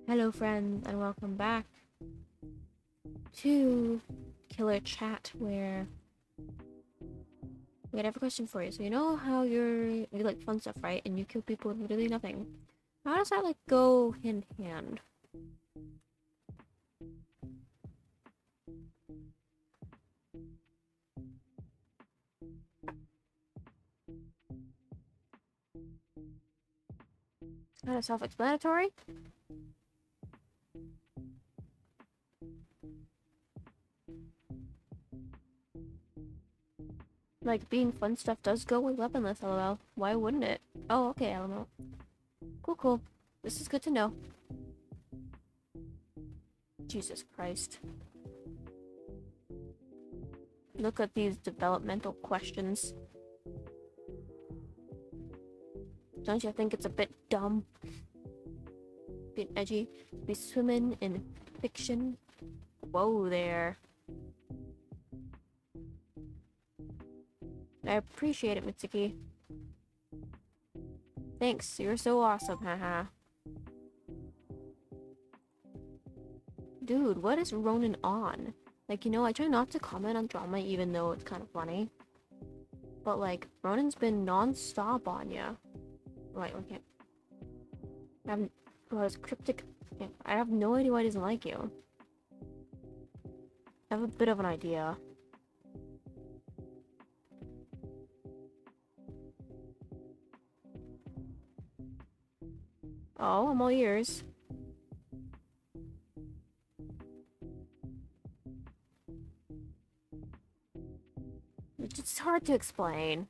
Hello, friends, and welcome back to Killer Chat, where we have a question for you. So you know how you like fun stuff, right? And you kill people with literally nothing. How does that like go hand in hand? Kind of self-explanatory. Like being fun stuff does go with weaponless, lol. Why wouldn't it? Oh, okay, LML. Cool, cool. This is good to know. Jesus Christ. Look at these developmental questions. Don't you think it's a bit dumb? Bit edgy? Be swimming in fiction? Whoa there. I appreciate it, Mitsuki. Thanks, you're so awesome, haha. Dude, what is Ronan on? Like, I try not to comment on drama even though it's kind of funny. But, like, Ronan's been non-stop on ya. Right, okay. I have, bro, it's cryptic. I have no idea why he doesn't like you. I have a bit of an idea. Oh, I'm all ears. It's just hard to explain.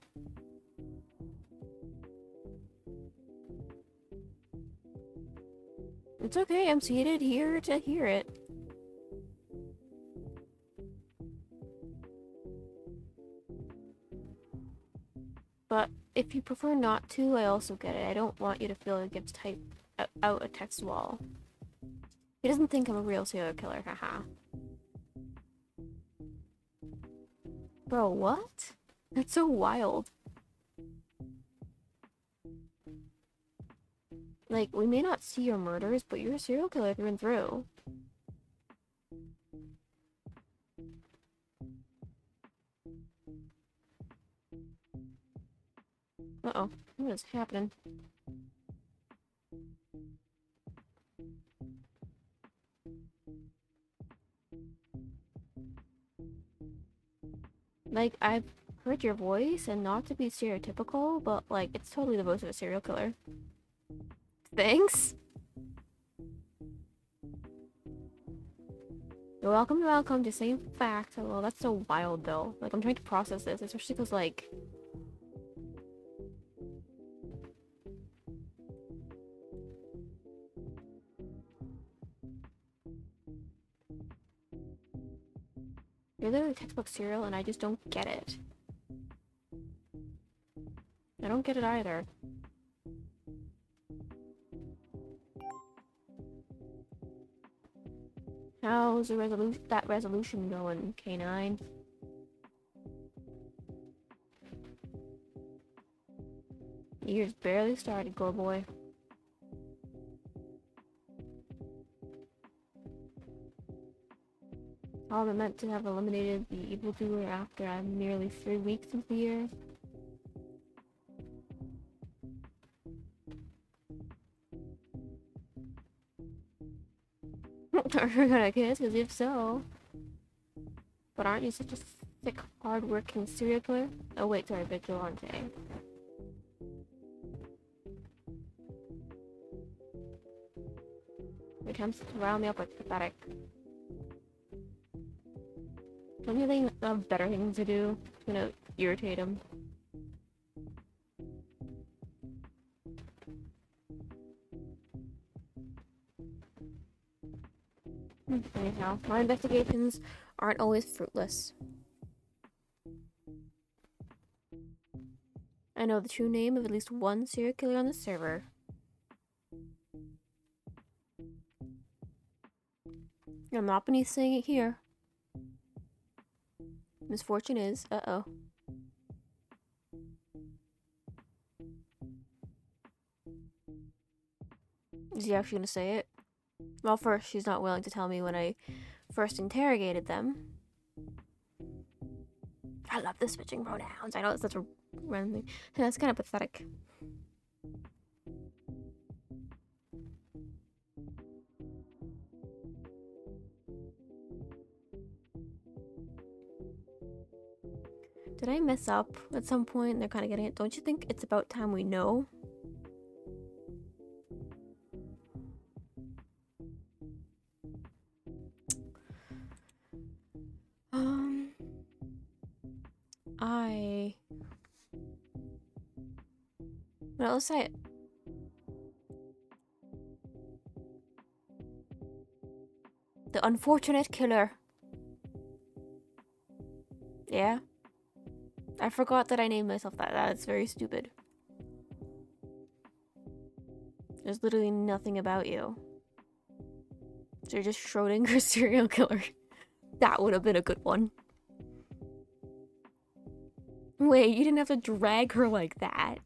It's okay, I'm seated here to hear it. But if you prefer not to, I also get it. I don't want you to feel like it's typed out a text wall. He doesn't think I'm a real serial killer, haha. Bro, what? That's so wild. Like, we may not see your murders, but you're a serial killer through and through. Uh-oh. What is happening? Like, I've heard your voice, and not to be stereotypical, but, like, it's totally the voice of a serial killer. Thanks? You're welcome, just saying facts. Well, that's so wild, though. Like, I'm trying to process this, especially because, like... You're literally textbook serial, and I just don't get it. I don't get it either. How's that resolution going, K9? The year's barely started, go boy. All but meant to have eliminated the evildoer after nearly 3 weeks of the year. Are you gonna kiss? Because if so... But aren't you such a sick, hard-working serial killer? Oh wait, sorry, vigilante. Your attempts to rile me up are pathetic. Don't you think I have better things to do? It's gonna irritate him. Anyhow, my investigations aren't always fruitless. I know the true name of at least one serial killer on the server. I'm not beneath saying it here. Misfortune is, uh-oh. Is he actually gonna say it? Well, first, she's not willing to tell me when I first interrogated them. I love the switching pronouns. I know it's such a random thing. That's kind of pathetic. Did I mess up at some point? They're kind of getting it. Don't you think it's about time we know? Well, let's say it. The unfortunate killer. Yeah? I forgot that I named myself that. That's very stupid. There's literally nothing about you. So you're just Schrodinger's serial killer. That would have been a good one. Wait, you didn't have to drag her like that.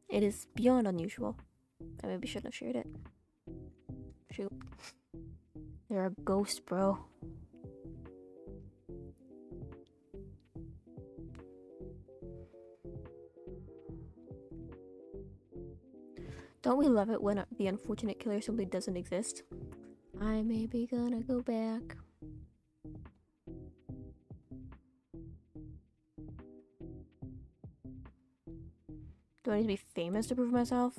It is beyond unusual. I maybe shouldn't have shared it. Shoot. You're a ghost, bro. Don't we love it when the unfortunate killer simply doesn't exist? I may be gonna go back. Do I need to be famous to prove myself?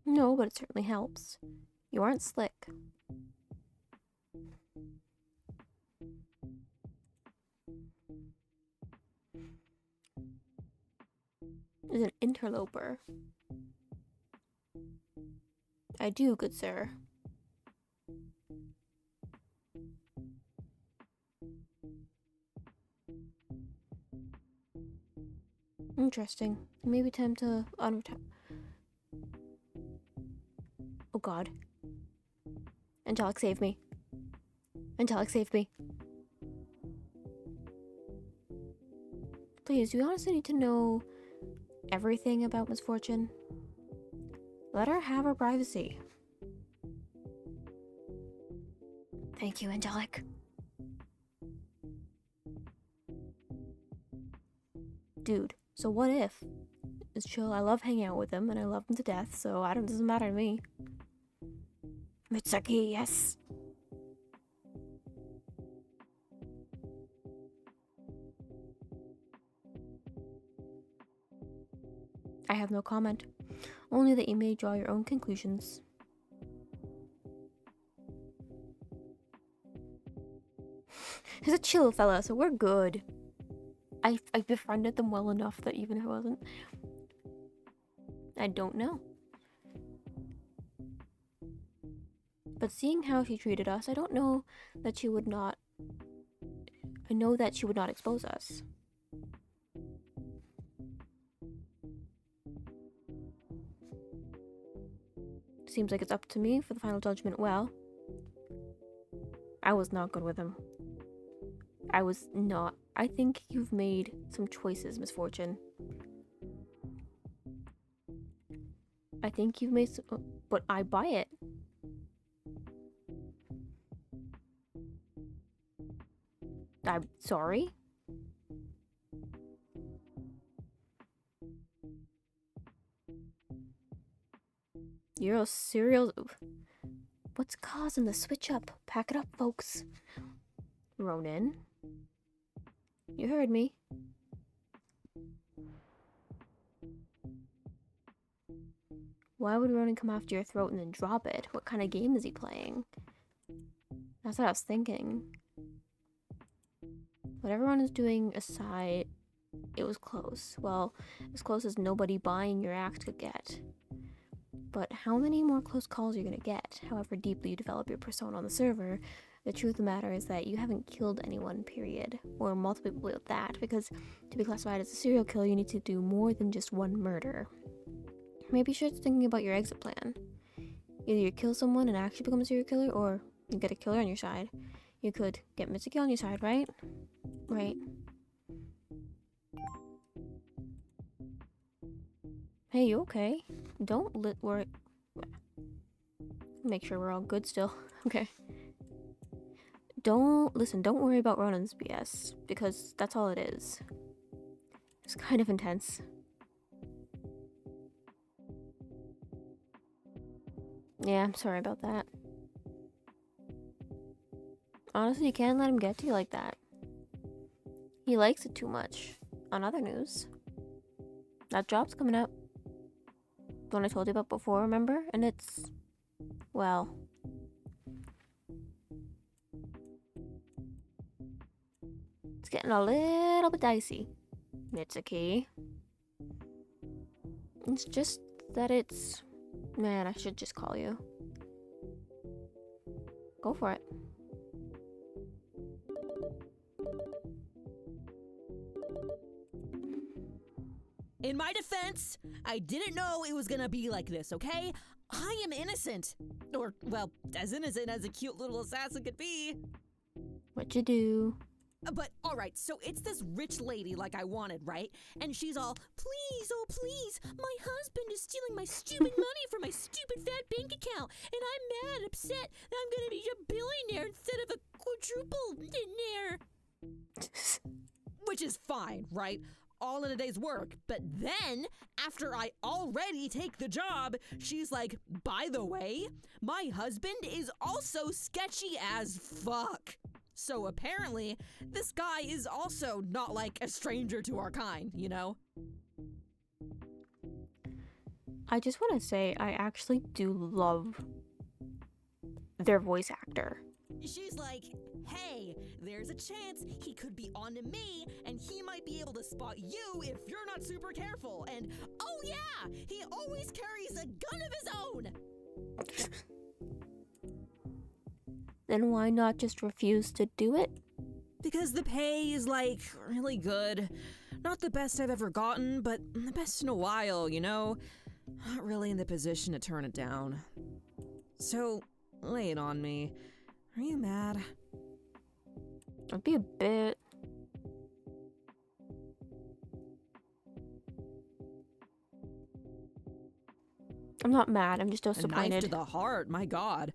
No, but it certainly helps. You aren't slick. Is an interloper. I do, good sir. Interesting. Maybe time to unretire. Oh god. Angelic, save me. Angelic, save me. Please, do you honestly need to know everything about Misfortune? Let her have her privacy. Thank you, Angelic. Dude, so what if? It's chill. I love hanging out with him and I love him to death, so it doesn't matter to me. Misaki, yes. I have no comment. Only that you may draw your own conclusions. He's a chill fella, so we're good. I befriended them well enough that even if it wasn't... I don't know. But seeing how she treated us, I don't know that she would not... I know that she would not expose us. Seems like it's up to me for the final judgment. Well, I was not good with him. I was not. I think you've made some choices, Misfortune. I think you've made some... But I buy it. I'm sorry? You're a serial... What's causing the switch up? Pack it up, folks. Ronan? You heard me. Why would Ronan come after your throat and then drop it? What kind of game is he playing? That's what I was thinking. What everyone is doing aside, it was close. Well, as close as nobody buying your act could get. But how many more close calls are you gonna get? However deeply you develop your persona on the server, the truth of the matter is that you haven't killed anyone, period. Or multiple people with that, because to be classified as a serial killer, you need to do more than just one murder. Maybe you should start thinking about your exit plan. Either you kill someone and actually become a serial killer, or you get a killer on your side. You could get Misaki on your side, right? Right. Hey, you okay? Don't worry. Make sure we're all good still. Okay. Don't worry about Ronan's BS, because that's all it is. It's kind of intense. Yeah, I'm sorry about that. Honestly, you can't let him get to you like that. He likes it too much. On other news, that job's coming up. The one I told you about before, remember? And it's, well, it's getting a little bit dicey, Misaki. It's just that it's... Man, I should just call you. Go for it. In my defense, I didn't know it was gonna be like this, okay? I am innocent. Or, well, as innocent as a cute little assassin could be. What'd you do? But, alright, so it's this rich lady like I wanted, right? And she's all, please, oh please, my husband is stealing my stupid money from my stupid fat bank account, and I'm mad, upset that I'm gonna be a billionaire instead of a quadruple-naire. Which is fine, right? All in a day's work. But then, after I already take the job, she's like, by the way, my husband is also sketchy as fuck. So apparently, this guy is also not like a stranger to our kind, you know? I just want to say, I actually do love their voice actor. She's like, hey, there's a chance he could be onto me, and he might be able to spot you if you're not super careful. And, oh yeah, he always carries a gun of his own. Then why not just refuse to do it? Because the pay is, like, really good. Not the best I've ever gotten, but the best in a while, you know? Not really in the position to turn it down. So, lay it on me. Are you mad? I'd be a bit... I'm not mad, I'm just disappointed. A knife to the heart, my god.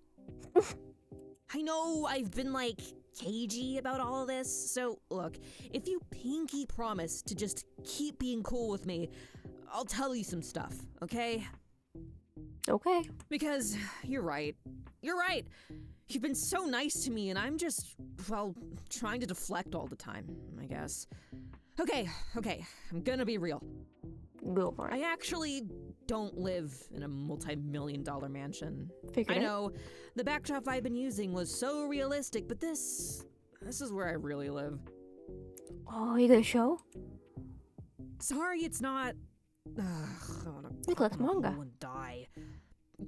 I know I've been, like, cagey about all of this, so look, if you pinky promise to just keep being cool with me, I'll tell you some stuff, okay? Okay. Because you're right. You're right. You've been so nice to me, and I'm just, well, trying to deflect all the time, I guess. Okay, I'm gonna be real. Go for it. I actually don't live in a multi-million-dollar mansion. Figured I it. know, the backdrop I've been using was so realistic, but this is where I really live. Oh, you gonna show? Sorry it's not... I wanna He collects pop in a manga. hole and die.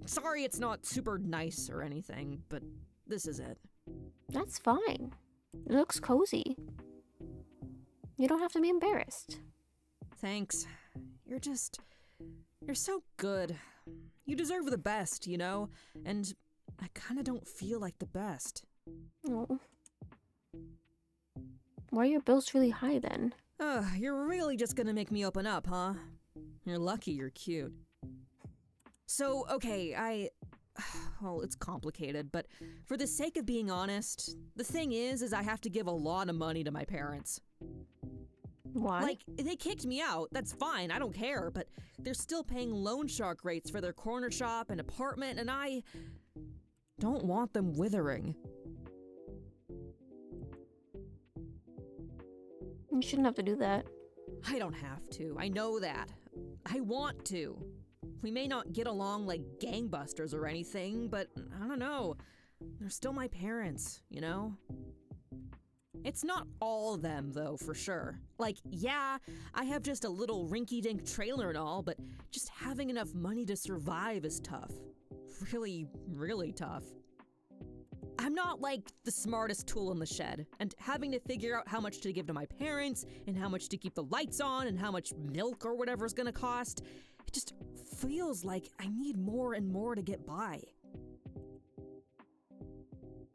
Sorry it's not super nice or anything, but this is it. That's fine. It looks cozy. You don't have to be embarrassed. Thanks. You're so good. You deserve the best, you know? And I kinda don't feel like the best. Oh. Why are your bills really high then? You're really just gonna make me open up, huh? You're lucky you're cute. So, okay, well, it's complicated, but for the sake of being honest, the thing is I have to give a lot of money to my parents. Why? Like, they kicked me out, that's fine, I don't care, but they're still paying loan shark rates for their corner shop and apartment, and I don't want them withering. You shouldn't have to do that. I don't have to, I know that. I want to. We may not get along like gangbusters or anything, but I don't know. They're still my parents, you know? It's not all them, though, for sure. Like, yeah, I have just a little rinky-dink trailer and all, but just having enough money to survive is tough. Really, really tough. I'm not, like, the smartest tool in the shed, and having to figure out how much to give to my parents, and how much to keep the lights on, and how much milk or whatever's gonna cost, it just feels like I need more and more to get by.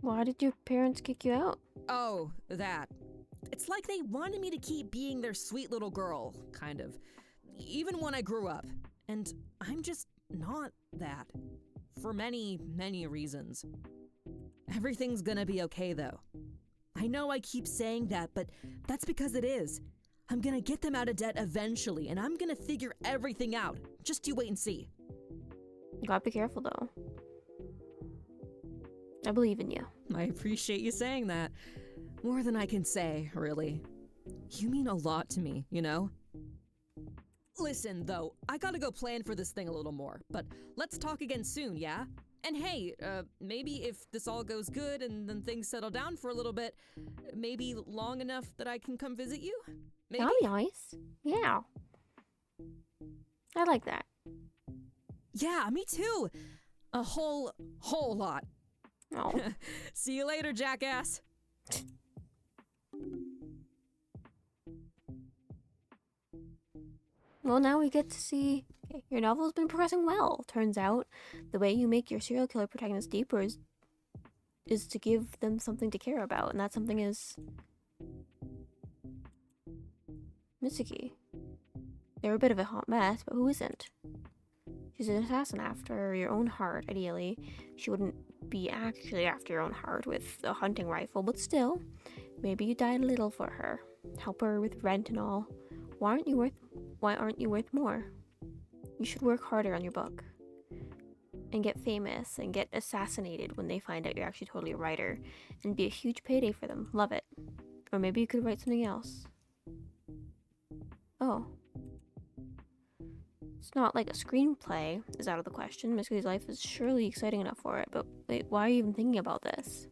Why did your parents kick you out? Oh, that. It's like they wanted me to keep being their sweet little girl, kind of. Even when I grew up. And I'm just not that. For many, many reasons. Everything's gonna be okay, though. I know I keep saying that, but that's because it is. I'm gonna get them out of debt eventually, and I'm gonna figure everything out. Just you wait and see. You gotta be careful, though. I believe in you. I appreciate you saying that. More than I can say, really. You mean a lot to me, you know? Listen, though, I gotta go plan for this thing a little more, but let's talk again soon, yeah? And hey, maybe if this all goes good and then things settle down for a little bit, maybe long enough that I can come visit you? Maybe? That'd be nice. Yeah. I like that. Yeah, me too. A whole lot. Oh. See you later, jackass. Well, now we get to see your novel's been progressing well. Turns out the way you make your serial killer protagonist deeper is to give them something to care about, and that something is Misaki. They're a bit of a hot mess, but who isn't? She's an assassin after your own heart, ideally. She wouldn't be actually after your own heart with a hunting rifle, but still, maybe you died a little for her. Help her with rent and all. Why aren't you worth more? You should work harder on your book. And get famous and get assassinated when they find out you're actually totally a writer. And be a huge payday for them. Love it. Or maybe you could write something else. Oh. It's not like a screenplay is out of the question. Misaki's life is surely exciting enough for it, but wait, why are you even thinking about this?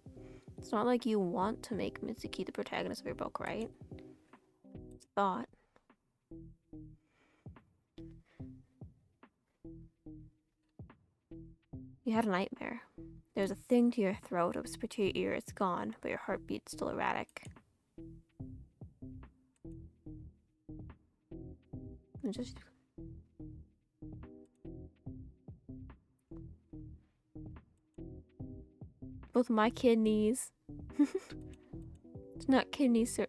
It's not like you want to make Misaki the protagonist of your book, right? It's a thought. You had a nightmare. There's a thing to your throat, a whisper to your ear, it's gone, but your heartbeat's still erratic. And just... both my kidneys. It's not kidneys, sir.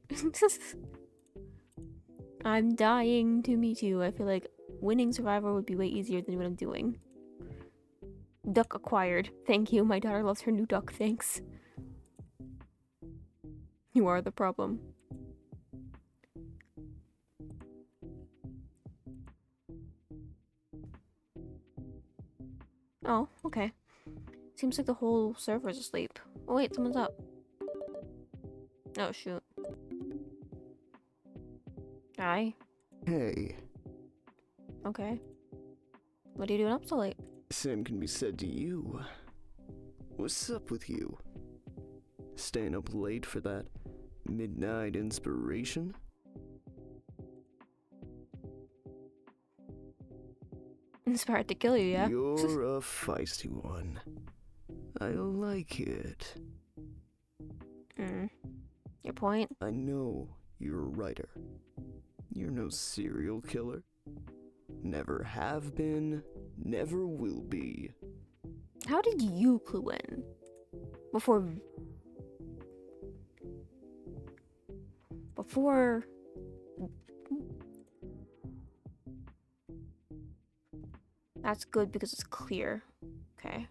I'm dying to meet you. I feel like winning Survivor would be way easier than what I'm doing. Duck acquired. Thank you. My daughter loves her new duck. Thanks. You are the problem. Oh, okay. Seems like the whole server's asleep. Oh wait, someone's up. Oh shoot. Hi. Hey, Okay. What are you doing up so late? same can be said to you. What's up with you? Staying up late for that midnight inspiration? Inspired to kill you, yeah? You're a feisty one. I like it. Your point? I know you're a writer. You're no serial killer. Never have been, never will be. How did you clue in? Before... That's good because it's clear. Okay.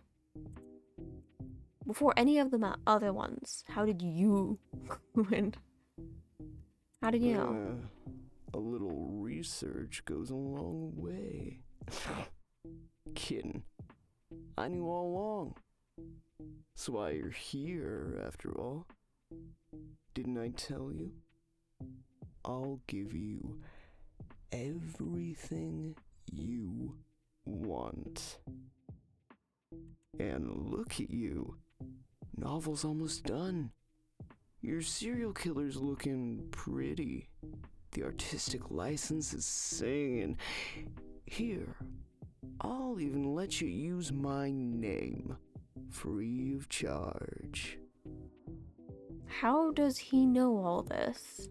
Before any of the other ones, how did you clue in? How did you know? A little research goes a long way. Kidding. I knew all along. That's why you're here, after all. Didn't I tell you? I'll give you everything you want. And look at you. Novel's almost done. Your serial killer's looking pretty. The artistic license is singing. Here, I'll even let you use my name, free of charge. How does he know all this?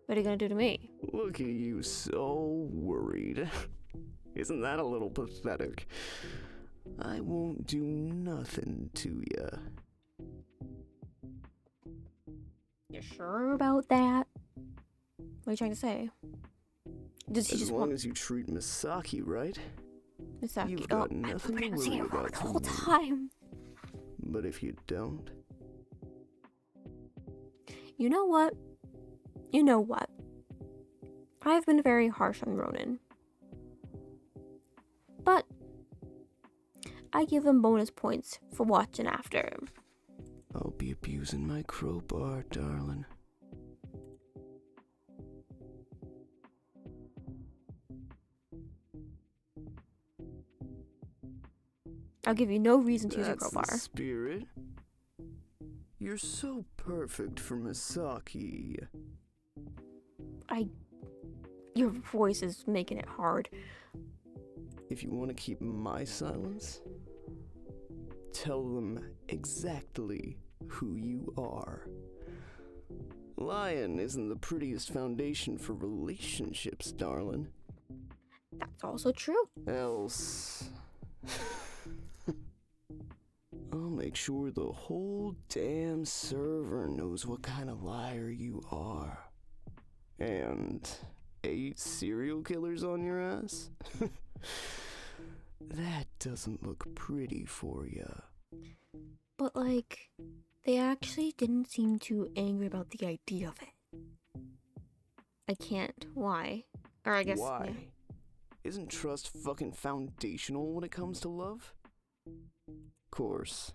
What are you gonna do to me? Look at you, so worried. Isn't that a little pathetic? I won't do nothing to ya. You sure about that? What are you trying to say? Does he As just long want as you treat Misaki right, Misaki? you've got I've nothing been to saying worry it wrong about the from whole me. time. But if you don't, You know what? You know what? I've been very harsh on Ronan. But I give him bonus points for watching after him. I'll be abusing my crowbar, darling. I'll give you no reason to use your That's crowbar. the spirit. You're so perfect for Misaki. Your voice is making it hard. If you want to keep my silence, tell them exactly who you are. Lying isn't the prettiest foundation for relationships, darling. That's also true. Else, I'll make sure the whole damn server knows what kind of liar you are. And 8 serial killers on your ass? That doesn't look pretty for ya. But like, they actually didn't seem too angry about the idea of it. I can't. Why? Or I guess. Why? Yeah. Isn't trust fucking foundational when it comes to love? Course,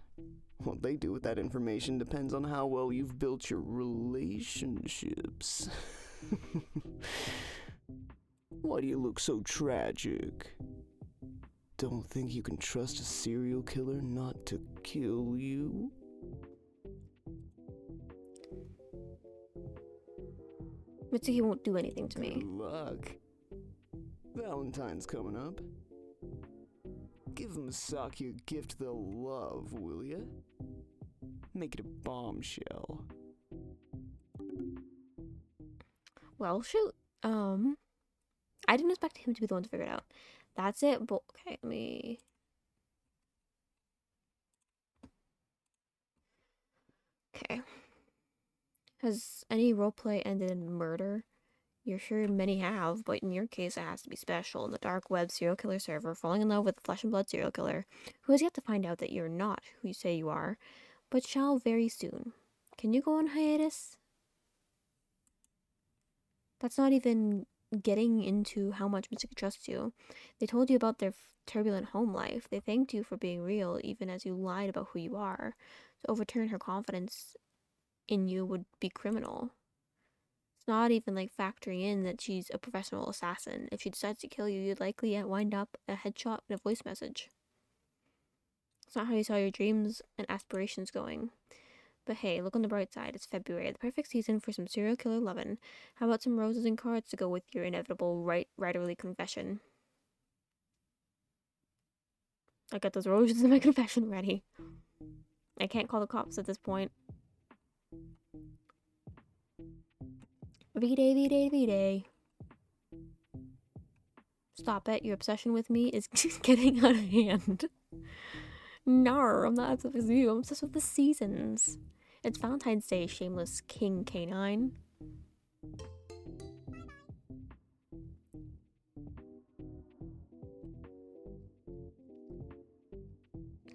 what they do with that information depends on how well you've built your relationships. Why do you look so tragic? Don't think you can trust a serial killer not to kill you? Mitsuki won't do anything to me. Good luck. Valentine's coming up. Give Misaki a gift they'll love, will ya? Make it a bombshell. Well, shoot. I didn't expect him to be the one to figure it out. That's it. But okay, let me. Okay. Has any roleplay ended in murder? You're sure many have, but in your case, it has to be special. In the dark web serial killer server, falling in love with a flesh and blood serial killer who has yet to find out that you're not who you say you are, but shall very soon. Can you go on hiatus? That's not even getting into how much Misaki trusts you. They told you about their turbulent home life. They thanked you for being real, even as you lied about who you are. To overturn her confidence in you would be criminal. It's not even like factoring in that she's a professional assassin. If she decides to kill you, you'd likely wind up a headshot and a voice message. It's not how you saw your dreams and aspirations going. But hey, look on the bright side. It's February, the perfect season for some serial killer lovin'. How about some roses and cards to go with your inevitable writerly confession? I got those roses in my confession ready. I can't call the cops at this point. V-Day, V-Day, V-Day. Stop it. Your obsession with me is getting out of hand. No, I'm not obsessed with you. I'm obsessed with the seasons. It's Valentine's Day, shameless king canine.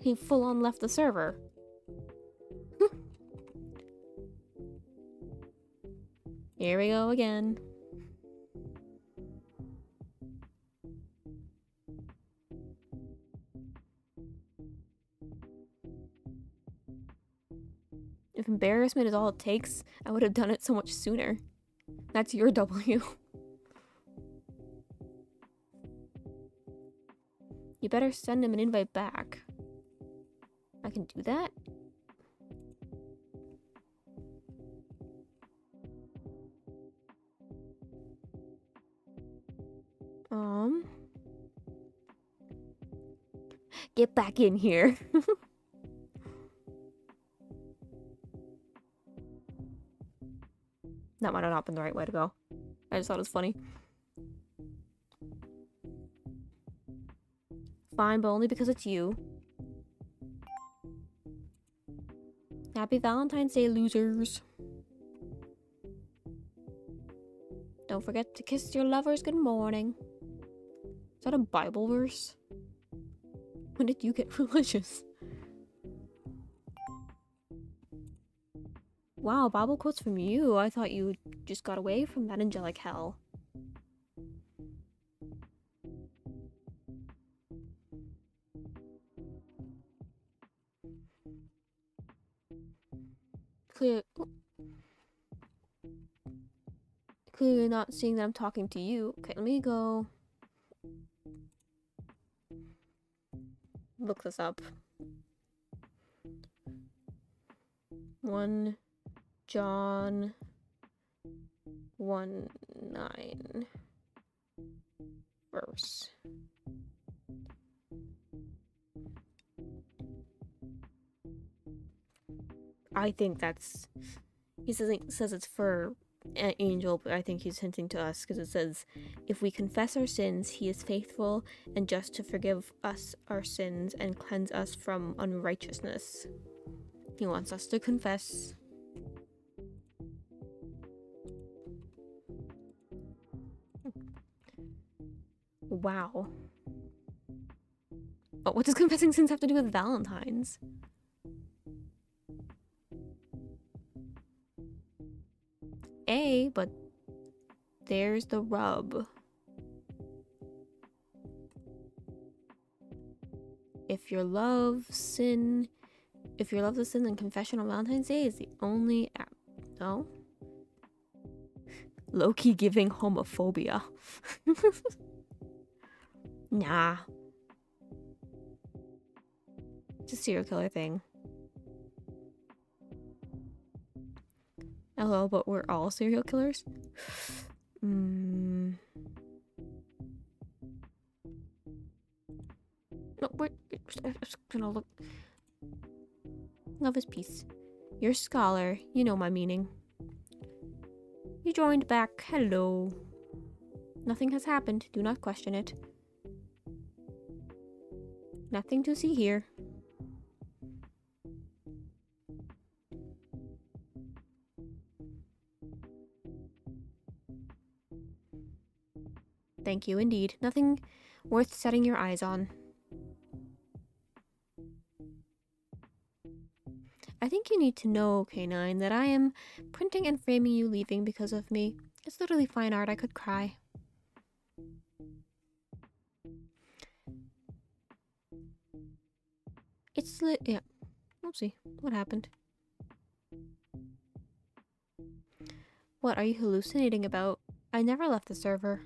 He full on left the server. Here we go again. If embarrassment is all it takes, I would have done it so much sooner. That's your W. You better send him an invite back. I can do that? Get back in here. That might have not been the right way to go. I just thought it was funny. Fine, but only because it's you. Happy Valentine's Day, losers. Don't forget to kiss your lovers good morning. Is that a Bible verse? When did you get religious? Wow, Bible quotes from you. I thought you just got away from that angelic hell. Clearly not seeing that I'm talking to you. Okay, let me go look this up. 1 John 1:9 verse. I think that's, he says it's for an angel, but I think he's hinting to us because it says, if we confess our sins, he is faithful and just to forgive us our sins and cleanse us from unrighteousness. He wants us to confess. Wow. But what does confessing sins have to do with Valentine's? But there's the rub. If your love to sin, then confession on Valentine's Day is the only app. No? Low-key giving homophobia. Nah. It's a serial killer thing. Hello, but we're all serial killers? No, we're just gonna look. Love is peace. You're a scholar. You know my meaning. You joined back. Hello. Nothing has happened. Do not question it. Nothing to see here. Thank you indeed. Nothing worth setting your eyes on. I think you need to know, K9, that I am printing and framing you leaving because of me. It's literally fine art. I could cry. Yeah. We'll see. What happened? What are you hallucinating about? I never left the server.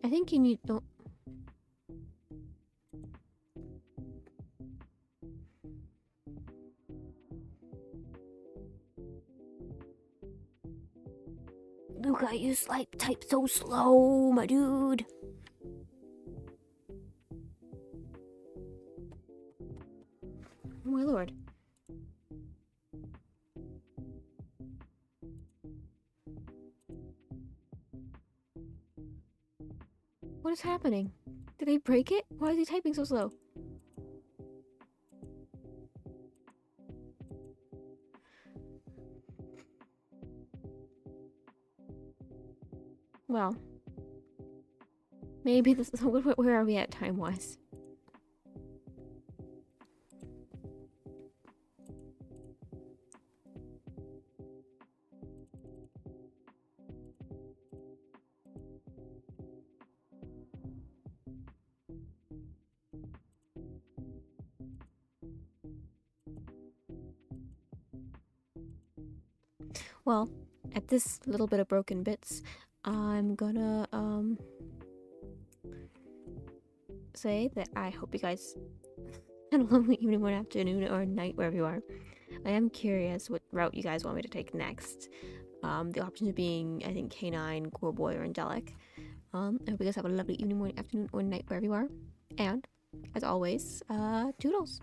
I think you need... Oh. Luca, you type so slow, my dude. Oh my lord. What is happening? Did I break it? Why is he typing so slow? Well, maybe this is... Where are we at time-wise? Well, at this little bit of broken bits, I'm gonna say that I hope you guys had a lovely evening, morning, afternoon, or night, wherever you are. I am curious what route you guys want me to take next. The options being, I think, K9, Goreboy, or Angelic. I hope you guys have a lovely evening, morning, afternoon, or night, wherever you are. And, as always, toodles.